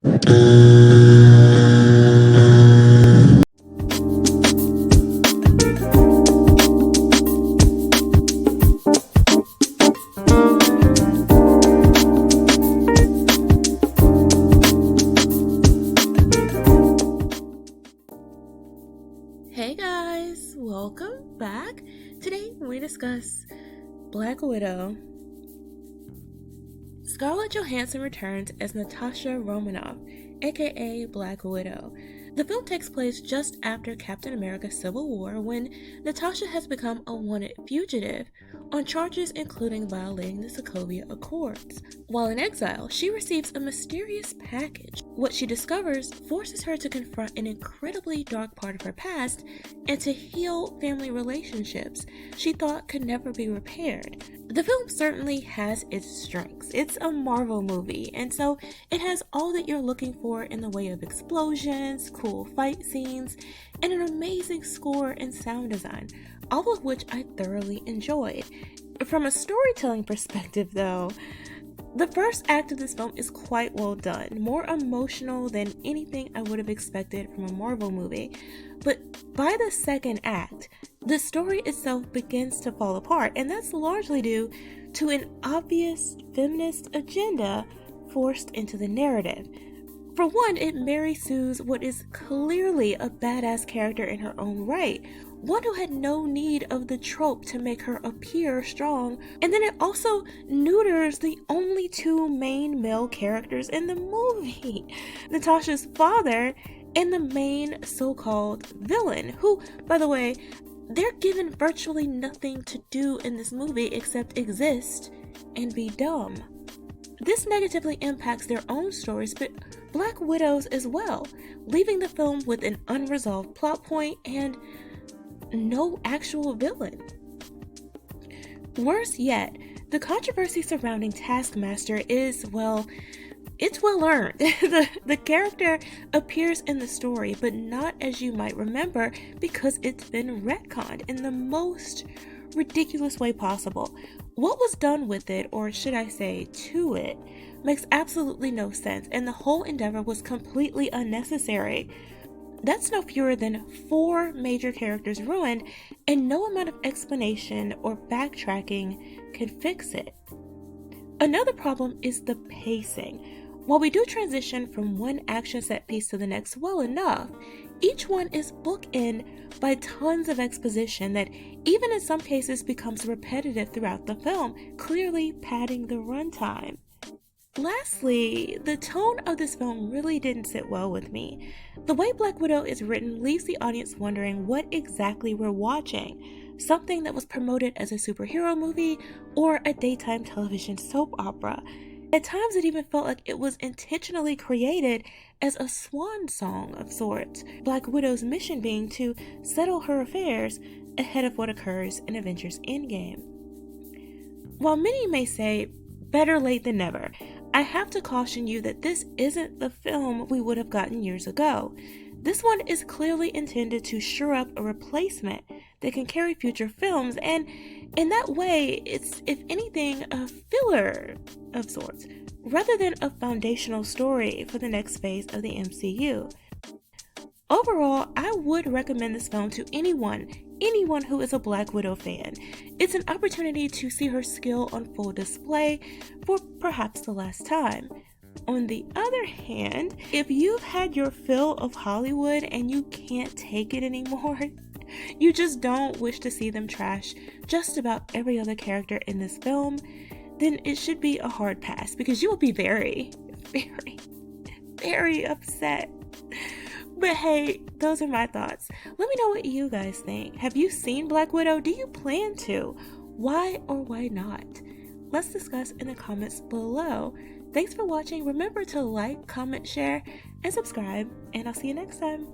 Hey guys, welcome back. Today we discuss Black Widow. Scarlett Johansson returns as Natasha Romanoff, aka Black Widow. The film takes place just after Captain America Civil War, when Natasha has become a wanted fugitive on charges including violating the Sokovia Accords. While in exile, she receives a mysterious package. What she discovers forces her to confront an incredibly dark part of her past and to heal family relationships she thought could never be repaired. The film certainly has its strengths. It's a Marvel movie, and so it has all that you're looking for in the way of explosions, cool fight scenes, and an amazing score and sound design, all of which I thoroughly enjoyed. From a storytelling perspective, though, the first act of this film is quite well done, more emotional than anything I would have expected from a Marvel movie. But by the second act, the story itself begins to fall apart, and that's largely due to an obvious feminist agenda forced into the narrative. For one, it Mary Sues what is clearly a badass character in her own right, one who had no need of the trope to make her appear strong, and then it also neuters the only two main male characters in the movie, Natasha's father and the main so-called villain, who, by the way, they're given virtually nothing to do in this movie except exist and be dumb. This negatively impacts their own stories, but Black Widow's as well, leaving the film with an unresolved plot point and no actual villain. Worse yet, the controversy surrounding Taskmaster is, well, it's well earned. The character appears in the story, but not as you might remember, because it's been retconned in the most ridiculous way possible. What was done with it, or should I say to it, makes absolutely no sense, and the whole endeavor was completely unnecessary. That's no fewer than 4 major characters ruined, and no amount of explanation or backtracking can fix it. Another problem is the pacing. While we do transition from one action set piece to the next well enough, each one is bookended by tons of exposition that even in some cases becomes repetitive throughout the film, clearly padding the runtime. Lastly, the tone of this film really didn't sit well with me. The way Black Widow is written leaves the audience wondering what exactly we're watching. Something that was promoted as a superhero movie or a daytime television soap opera. At times it even felt like it was intentionally created as a swan song of sorts, Black Widow's mission being to settle her affairs ahead of what occurs in Avengers Endgame. While many may say, better late than never, I have to caution you that this isn't the film we would have gotten years ago. This one is clearly intended to shore up a replacement that can carry future films, and in that way, it's, if anything, a filler of sorts, rather than a foundational story for the next phase of the MCU. Overall, I would recommend this film to anyone who is a Black Widow fan. It's an opportunity to see her skill on full display for perhaps the last time. On the other hand, if you've had your fill of Hollywood and you can't take it anymore, you just don't wish to see them trash just about every other character in this film, then it should be a hard pass, because you will be very, very, very upset. But hey, those are my thoughts. Let me know what you guys think. Have you seen Black Widow? Do you plan to? Why or why not? Let's discuss in the comments below. Thanks for watching. Remember to like, comment, share, and subscribe, and I'll see you next time.